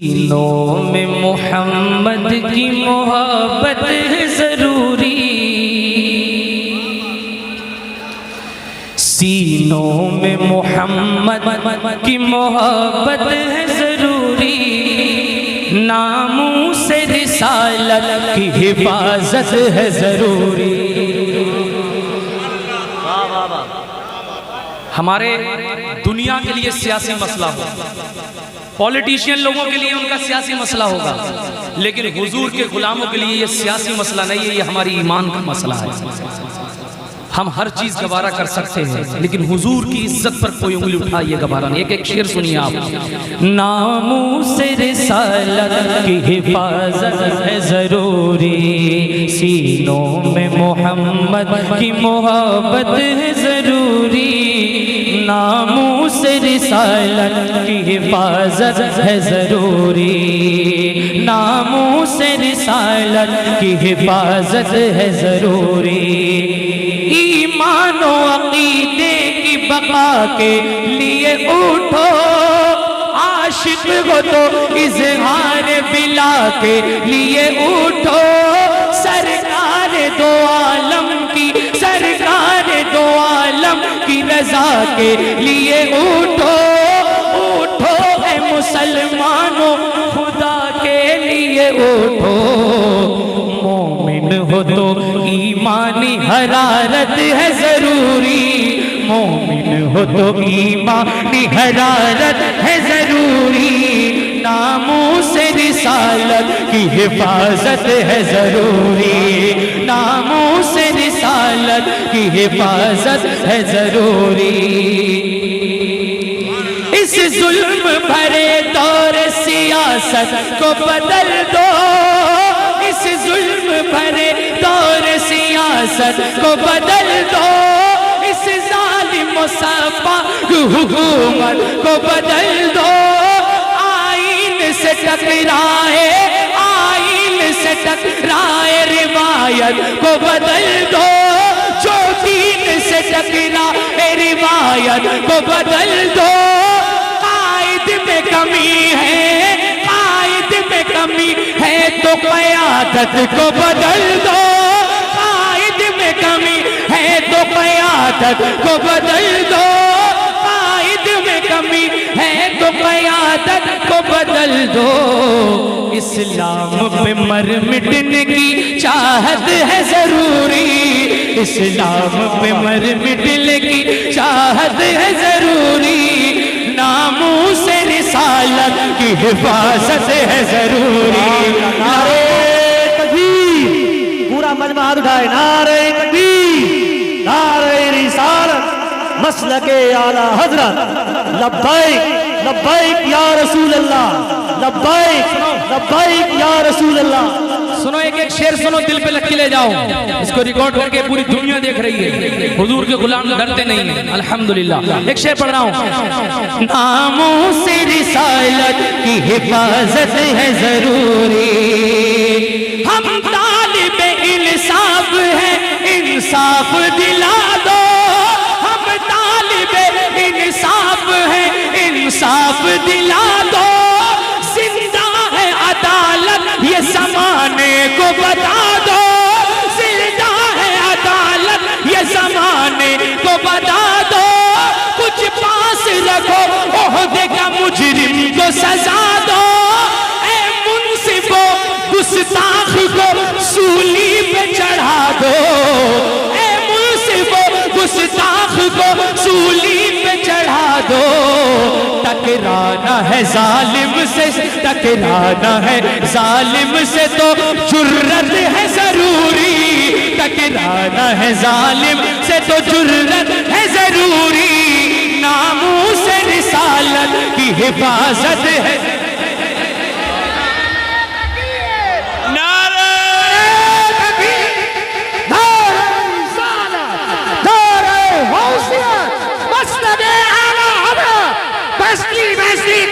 सीनों में मोहम्मद की मोहब्बत है ज़रूरी, सीनों में मोहम्मद की मोहब्बत है ज़रूरी, नामूस रिसालत की हिफाजत है ज़रूरी। हमारे दुनिया के लिए सियासी मसला हो, पॉलिटिशियन लोगों के लिए उनका सियासी मसला होगा, लेकिन हुजूर के गुलामों के लिए ये सियासी मसला नहीं है, ये हमारी ईमान का मसला है। हम हर चीज गवारा कर सकते हैं, लेकिन हुजूर की इज्जत पर कोई उंगली उठा ये गवारा नहीं। एक एक शेर सुनिए आप। नामूस रिसालत की हिफाजत है जरूरी, सीनों में मोहम्मद की मोहब्बत है जरूरी, नामूस रिसालत की हिफाजत है जरूरी, नामूस रिसालत की हिफाजत है जरूरी। ईमानो अकीदे की बका के लिए उठो, आशिक हो तो इज़हार बिला के लिए उठो, सरकार दो आलम की, सरकार दो आलम की रजा के लिए उठो, उठो ऐ मुसलमानों खुदा के लिए उठो। मोमिन हो तो ईमानी हरारत है जरूरी, मोमिन हो तो ईमानी हरारत है जरूरी, नामूस रिसालत की हिफाजत है जरूरी, नामूस रिसालत की हिफाजत है जरूरी। इस जुल्म भरे दौर सियासत को बदल दो, इस जुल्म भरे दौर सियासत को बदल दो, इस जालिम सपा हुकूमत को बदल दो। आईन से टकराए, आईन से टकराए रिवायत को बदल दो, जो दीन से टकराए रिवायत को बदल दो। कायद में कमी है, कायद में कमी है तो क़यादत को बदल दो, कायद में कमी है तो क़यादत को बदल दो, कायद में कमी है तो क़यादत को बदल दो। इस्लाम पे मर मिटने की चाहत है जरूरी, इस्लाम पे मर मिटने की चाहत है जरूरी, नामूस रिसालत की हिफाजत है जरूरी। नारे तकबीर, पूरा मजमा हाथ उठाए, नारे तकबीर, नारे रिसालत, मसलके आला हजरत, लब्बैक लब्बैक या रसूल अल्लाह, लब्बैक लब्बैक या रसूल अल्लाह। सुनो एक एक शेर सुनो, दिल पे लग के ले जाओ, इसको रिकॉर्ड करके पूरी दुनिया देख रही है। हुजूर के गुलाम डरते नहीं हैं, अल्हम्दुलिल्लाह। एक शेर पढ़ रहा हूँ। नामूस रिसालत की हिफाजत है जरूरी, हम तालिबे इंसाफ है, इंसाफ दिला दो, हम तालिबे इंसाफ है, इंसाफ दिला दो। जिंदा है अदालत ये ज़माने को बता दो, जिंदा है अदालत ये ज़माने को बता दो। कुछ पास रखो ओहदे का मुजरिम को सजा दो, ऐ मुंसिफो गुस्ताख को सूली पे चढ़ा दो, ऐ मुंसिफो गुस्ताख को सूली पे चढ़ा दो। टकराना है जालिम से, टकराना है जालिम से तो जुर्रत है जरूरी, टकराना है जालिम से तो जुर्रत है जरूरी, नामूस रिसालत की हिफाजत है।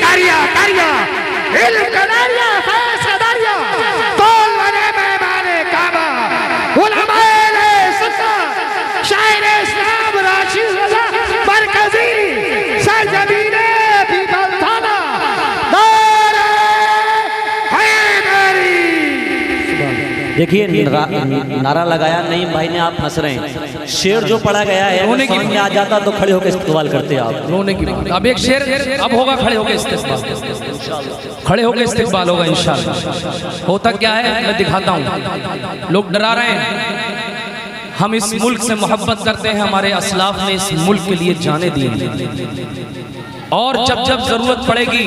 Daria, Daria, el Canaria, Fasa Daria, Tol Maneme Mane Kaba, Ulamele Sasa, Shair Islam Rashid Raza, Markazi, Sarjabine, People Thana, देखिए नारा लगाया नहीं भाई ने, आप फंस रहे हैं। शेर जो पढ़ा गया है रोने की समझ में आ जाता तो खड़े होकर इस्तेमाल करते आप। रोने की बात। अब एक शेर अब होगा, खड़े होकर इस्तेमाल, खड़े होकर इस्तेमाल होगा इंशाल्लाह। होता क्या है मैं दिखाता हूँ। लोग डरा रहे हैं, हम इस मुल्क से मोहब्बत करते हैं, हमारे असलाफ ने इस मुल्क के लिए जाने दिए, और जब जब जरूरत पड़ेगी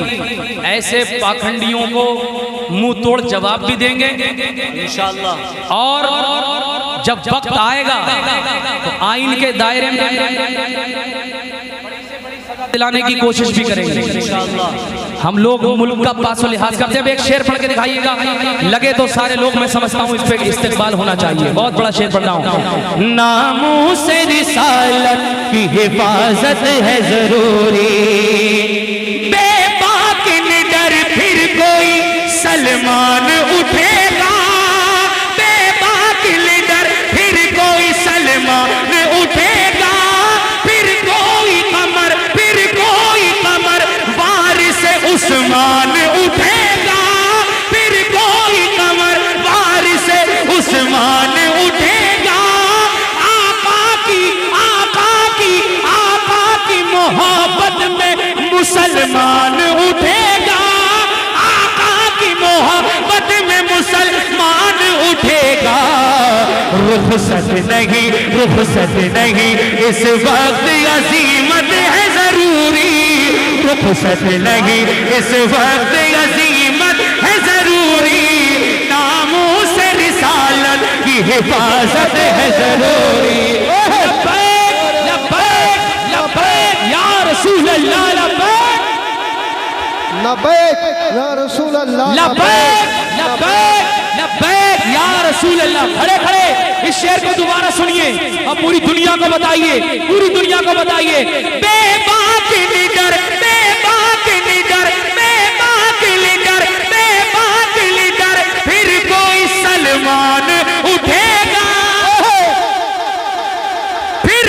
ऐसे पाखंडियों को मुंह तोड़ जवाब भी देंगे इंशाअल्लाह। और जब वक्त आएगा तो आइन के दायरे में दिलाने की कोशिश भी करेंगे इंशाअल्लाह। हम लोग मुल्क का पासो लिहाज करते हैं। एक शेर पढ़ के दिखाइएगा, लगे तो सारे लोग, मैं समझता हूँ इस पे इस्तेमाल होना चाहिए। बहुत बड़ा शेर पढ़ रहा हूँ। नामूस रिसालत की हिफाजत है जरूरी, बेबाक निडर फिर कोई सलमान उठेगा, बेबाक निडर फिर कोई सलमान उठेगा, फिर कोई कमर वारिस उस्मान उठेगा, फिर कोई कमर वारिस उस्मान उठेगा। आका की मोहब्बत में मुसलमान उठेगा, आका की मोहब्बत में मुसलमान उठेगा। रुखसत नहीं इस वक्त अजीमत है जरूरी, रुखसत नहीं इस वक्त अजीमत है जरूरी, नामूस रिसालत की हिफाजत है जरूरी। लब्बैक लब्बैक लब्बैक या रसूल अल्लाह, लब्बैक लब्बैक या रसूल अल्लाह, लब्बैक लब्बैक लब्बैक या रसूल अल्लाह। खड़े खड़े इस शेर को दोबारा सुनिए और पूरी दुनिया को बताइए, पूरी दुनिया को बताइए। बेबाक निडर, बेबाक निडर, बेबाक निडर, बेबाक निडर, फिर कोई सलमान उठेगा, फिर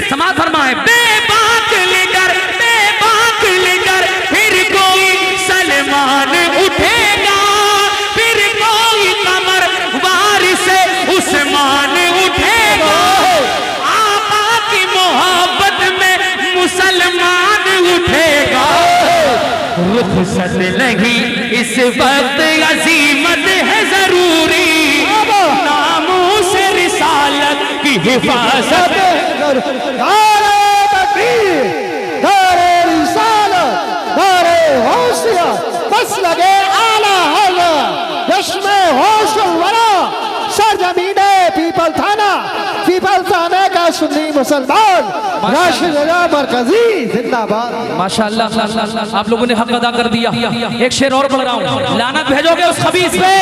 समाज फरमाए। बेबाक निडर, बेबाक निडर, फिर कोई सलमान उठेगा, फिर कोई कमर वारिस उस्मान उठेगा। आका की मोहब्बत में मुसलमान उठेगा। रुखसत नहीं इस वक्त अजीमत है जरूरी, नामूस रिसालत की हिफाजत। नारे तकबीर, नारे रिसालत, नारे हौसला, बस लगे आला हज़रत, जश्न होश वरा, सरजमीने पीपल थाना का सुन्नी मुसलमान, राशिद मरकजी जिंदाबाद। माशाअल्लाह, आप लोगों ने हक अदा कर दिया। एक शेर और पढ़ रहा हूँ। लानत भेजोगे उस खबीस पे,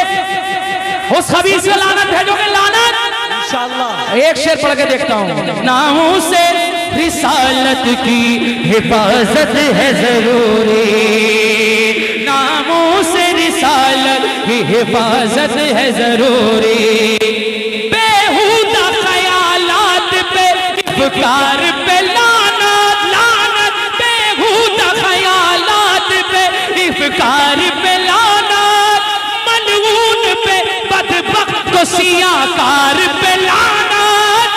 उस खबीस पे लानत भेजोगे, लानत इंशाअल्लाह। एक शेर पढ़ के देखता हूँ। नामूस रिसालत की हिफाजत है जरूरी, नामूस रिसालत की हिफाजत है जरूरी, बेहुदा ख्यालात पे इफ्कार पे लानत, लानत, बेहुदा ख्यालात पे इफ्कार पे लानत, मलऊन पे बदबख्त को सियाकार पे लानत,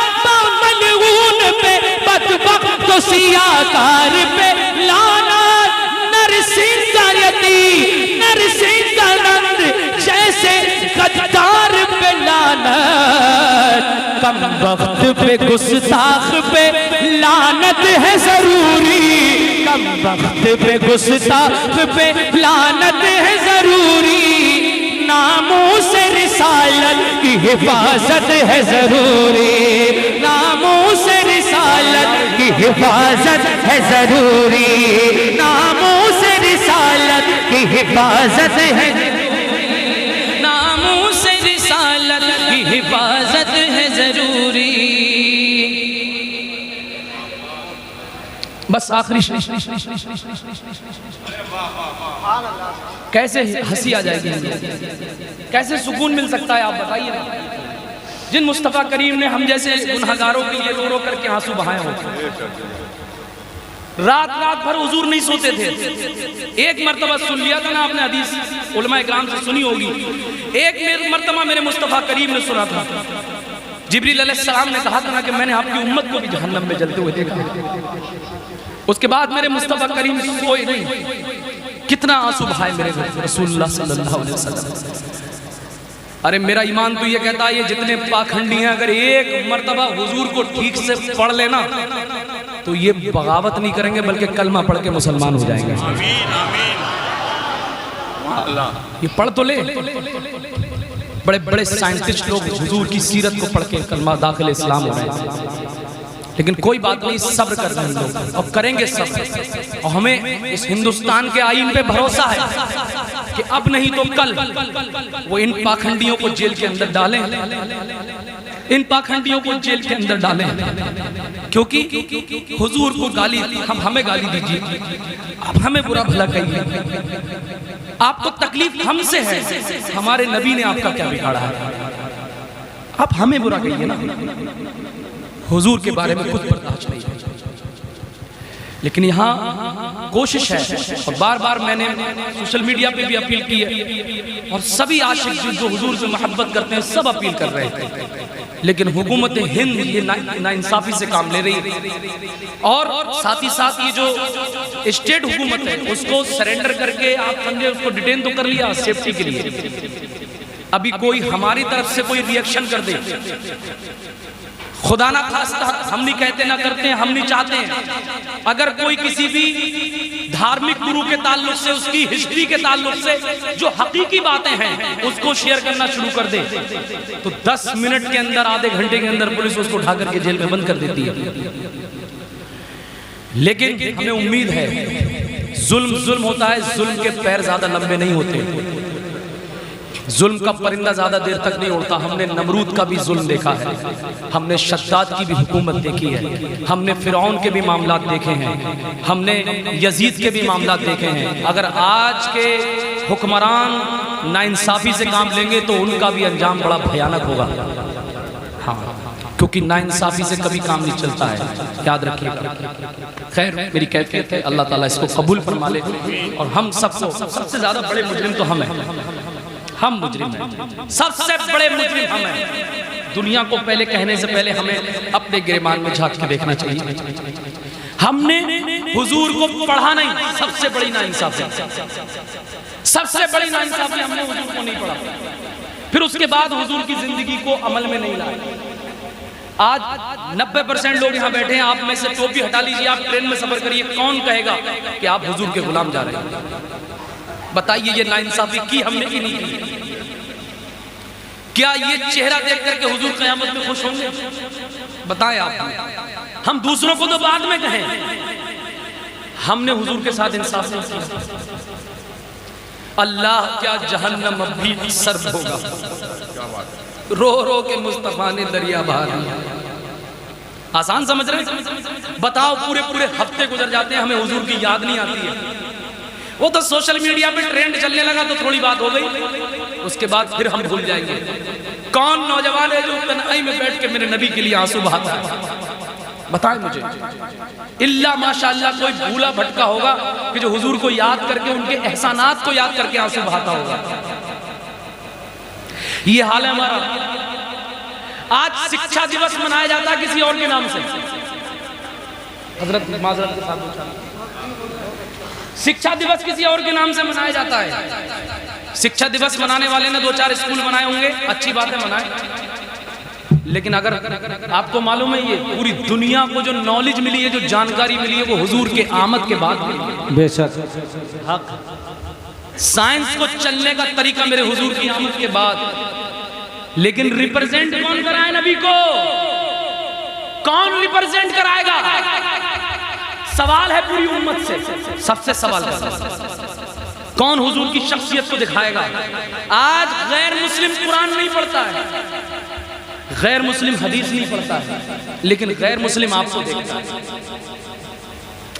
मलऊन पे बदबख्त को सियाकार पे लानत, नरसिंह का यतीम, नरसिंह का नंद जैसे गद्दार पे लानत, कम वक्त पे गुस्ताख पे लानत है जरूरी, कम वक्त पे गुस्ताख पे लानत है जरूरी, नामूस रिसालत की हिफाजत है जरूरी, नामूस रिसालत की हिफाजत है जरूरी, नामूस रिसालत की हिफाजत है, नामूस रिसालत की हिफाजत है जरूरी। बस आखिरी कैसे हंसी आ जाएगी, कैसे सुकून मिल सकता है, आप बताइए ना। जिन मुस्तफ़ा करीम ने हम जैसे गुनहगारों के लिए रो रो करके आंसू बहाए होते, रात रात भर हुजूर नहीं सोते थे। एक मर्तबा सुन लिया था ना आपने, हदीस उलमा इकराम से सुनी होगी। एक मर्तबा मेरे मुस्तफ़ा करीम ने सुना था, जिब्रील अलैहिस्सलाम ने कहा था ना कि मैंने आपकी उम्मत को भी जहन्नम में जलते हुए देखा। उसके बाद मेरे मुस्तफ़ा करीम सोए नहीं। कितना आंसू बहाए मेरे रसूलुल्लाह सल्लल्लाहु अलैहि वसल्लम। अरे मेरा ईमान तो ये कहता है, ये जितने पाखंडी हैं अगर एक मर्तबा हुजूर को ठीक से पढ़ लेना तो ये बगावत नहीं करेंगे बल्कि कलमा पढ़ के मुसलमान हो जाएंगे। आमीन आमीन। ये पढ़ तो ले। बड़े बड़े साइंटिस्ट लोग हुजूर की सीरत को पढ़ के कलमा दाखिल इस्लाम हो रहे हैं, लेकिन कोई बात नहीं, सब्र कर रहे हैं लोग और करेंगे सब्र। और हमें इस हिंदुस्तान के आईन पे भरोसा है कि अब नहीं तो कल वो इन पाखंडियों को जेल के अंदर डालें, इन पाखंडियों को जेल के अंदर डालें, क्योंकि हुजूर को गाली, हमें गाली दीजिए, अब हमें बुरा भला कहिए, आपको तकलीफ हमसे है, हमारे नबी ने आपका क्या बिगाड़ा है, आप हमें बुरा कहिए ना। हुजूर के बारे में कुछ बर्दाश्त नहीं है। लेकिन यहाँ कोशिश है, और बार बार मैंने सोशल मीडिया पे भी अपील की है, और सभी आशिक जो हुजूर से मोहब्बत करते हैं सब अपील कर रहे हैं, लेकिन हुकूमत हिंद ये नाइंसाफी से काम ले रही है। और साथ ही साथ ये जो स्टेट हुकूमत है उसको सरेंडर करके आप समझे उसको डिटेन तो कर लिया सेफ्टी के लिए, अभी कोई हमारी तरफ से कोई रिएक्शन कर दे, खुदा ना खास्ता, हम नहीं कहते ना करते हैं, हम नहीं चाहते हैं, अगर कोई किसी भी धार्मिक गुरु के ताल्लुक से, उसकी हिस्ट्री के ताल्लुक से जो हकीकी बातें हैं उसको शेयर करना शुरू कर दे तो 10 मिनट के अंदर, आधे घंटे के अंदर पुलिस उसको उठा करके जेल में बंद कर देती है। लेकिन हमें उम्मीद है, जुल्म जुल्म होता है, जुल्म के पैर ज्यादा लंबे नहीं होते, जुल्म का परिंदा ज्यादा देर तक नहीं उड़ता। हमने नमरूद का भी जुल्म देखा है, हमने शद्दाद की भी हुकूमत देखी है, हमने फिरौन के भी मामलात देखे हैं, हमने यजीद के भी मामलात देखे हैं। अगर आज के हुक्मरान नाइंसाफी से काम लेंगे तो उनका भी अंजाम बड़ा भयानक होगा। हाँ, क्योंकि नाइंसाफी से कभी काम नहीं चलता है, याद रखिएगा। खैर, मेरी कैफियत है, अल्लाह ताला इसको कबूल फरमा ले। और हम सबको, सबसे ज्यादा बड़े मुजरिम तो हम हैं, हम मुजरिम हैं, सबसे बड़े मुजरिम हम हैं। दुनिया को पहले कहने से पहले हमें अपने गिरमान में झांक के देखना चाहिए। हमने हुजूर को पढ़ा नहीं, सबसे बड़ी नाइंसाफी, सबसे बड़ी नाइंसाफी हमने हुजूर को नहीं पढ़ा, फिर उसके बाद हुजूर की जिंदगी को अमल में नहीं लाया। आज 90% लोग यहाँ बैठे हैं, आप में से टोपी हटा लीजिए, आप ट्रेन में सफर करिए, कौन कहेगा कि आप हुजूर के गुलाम जा रहे हैं? बताइए, ये नाइंसाफी की हमने की नहीं की? क्या ये चेहरा देख करके हुजूर क़यामत में खुश होंगे? बताएं आप। हम दूसरों को तो बाद में कहें, हमने हुजूर के साथ इंसाफ नहीं किया। अल्लाह क्या जहन्नम अब भी सर्द होगा, रो रो के मुस्तफा ने दरिया बहा दिया। आसान समझ रहे हैं? बताओ, पूरे पूरे हफ्ते गुजर जाते हैं, हमें हुजूर की याद नहीं आती है। वो तो सोशल मीडिया पे ट्रेंड चलने लगा तो थोड़ी बात हो गई, उसके बाद फिर हम भूल जाएंगे। कौन नौजवान है जो तन्हाई में बैठ के मेरे नबी के लिए आंसू बहाता है? बताएं मुझे। इल्ला माशाअल्लाह कोई भूला भटका होगा कि जो हुजूर को याद करके, उनके एहसानात को याद करके आंसू बहाता होगा। ये हाल है हमारा। आज शिक्षा दिवस मनाया जाता है किसी और के नाम से। हजरत माजरत के साथ शिक्षा दिवस किसी और के नाम से मनाया जाता है। शिक्षा दिवस मनाने वाले ने 2-4 स्कूल बनाए होंगे, अच्छी बात है, बनाए, लेकिन अगर आपको मालूम है ये पूरी दुनिया को जो नॉलेज मिली है, जो जानकारी मिली है, वो हुजूर के आमद के बाद मिली। बेशक हक साइंस को चलने का तरीका मेरे हुजूर की आमद के बाद, लेकिन रिप्रेजेंट कौन कराए नबी को? कौन रिप्रेजेंट कराएगा? सवाल है पूरी उम्मत से, सबसे सवाल है कौन हुजूर की शख्सियत को दिखाएगा? आज गैर मुस्लिम कुरान नहीं पढ़ता है, गैर मुस्लिम हदीस नहीं पढ़ता है, लेकिन गैर मुस्लिम आपको देखता है,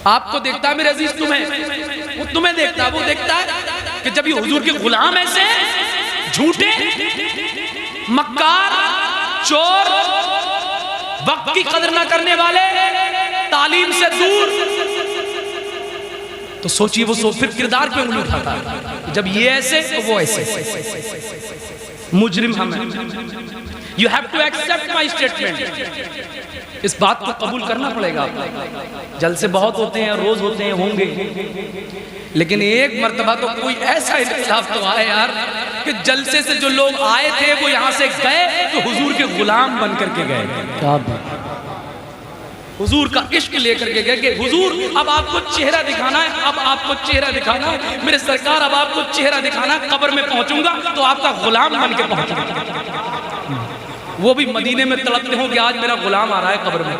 आपको देखता है मेरे अजीज, वो तुम्हें देखता है। वो देखता है कि जब ये हुजूर के गुलाम ऐसे झूठे, मक्कार, चोर, वक्त की कदर न करने वाले, तालीम से दूर, तो सोचिए वो फिर किरदार पे उंगली उठाता है, जब ये ऐसे तो वो ऐसे। मुजरिम हम हैं। You have to accept my statement, इस बात को कबूल करना पड़ेगा। जलसे बहुत होते हैं, रोज होते हैं, होंगे, लेकिन एक मर्तबा तो कोई ऐसा इख्तिलाफ तो आए यार कि जलसे से जो लोग आए थे वो यहां से गए तो हुजूर के गुलाम बन करके गए। क्या बात, हुजूर का इश्क लेकर के गए कि हुजूर अब आपको चेहरा दिखाना है, अब आपको चेहरा दिखाना है मेरे सरकार, अब आपको चेहरा दिखाना है। कब्र में पहुंचूंगा तो आपका गुलाम बन के पहुंचूंगा। वो भी मदीने में तड़पते हो कि आज मेरा गुलाम आ रहा है कब्र में,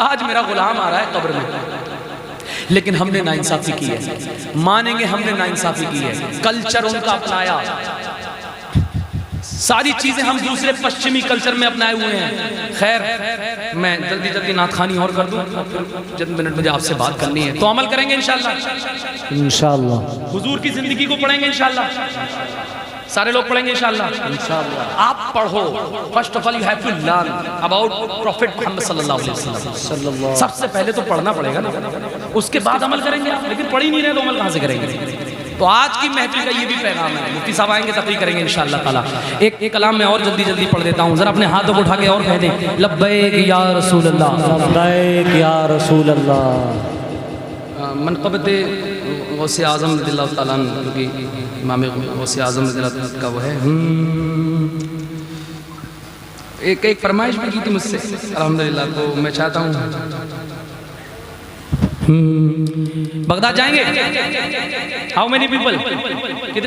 आज मेरा गुलाम आ रहा है कब्र में। लेकिन हमने नाइंसाफी की है, मानेंगे हमने नाइंसाफी की है। कल्चर उनका अपनाया, सारी चीजें हम दूसरे पश्चिमी कल्चर में अपनाए हुए हैं। खैर मैं जल्दी जल्दी नाथखानी और कर दूं, चंद मिनट मुझे आपसे बात करनी है, तो अमल करेंगे इंशाल्लाह। इंशाअल्लाह हुजूर की जिंदगी को पढ़ेंगे इंशाल्लाह, सारे लोग पढ़ेंगे इंशाल्लाह। आप पढ़ो, first of all you have to learn about prophet Mohammad सल्लल्लाहु अलैहि वसल्लम। सबसे पहले तो पढ़ना पड़ेगा ना, उसके बाद अमल करेंगे आप। लेकिन पढ़ ही नहीं रहे तो अमल कहाँ से करेंगे? तो आज की महफिल का ये भी पैगाम है। मुफ्ती साहब आएंगे तकरीर करेंगे इंशाअल्लाह ताला। एक कलाम में और जल्दी जल्दी पढ़ देता हूँ, जरा अपने हाथों को उठा के और कह दें लब्बैक या रसूल अल्लाह, लब्बैक या रसूल अल्लाह। मनक़बत गौसे आज़म रज़ियल्लाहु ताला अन्हु, क्योंकि इमाम गौसे आज़म रज़ियल्लाहु ताला का वो है। एक फरमाइश भी की थी मुझसे अल्हम्दुलिल्लाह, तो मैं चाहता हूँ बगदाद जाएंगे। हाउ मेनी पीपल, कितने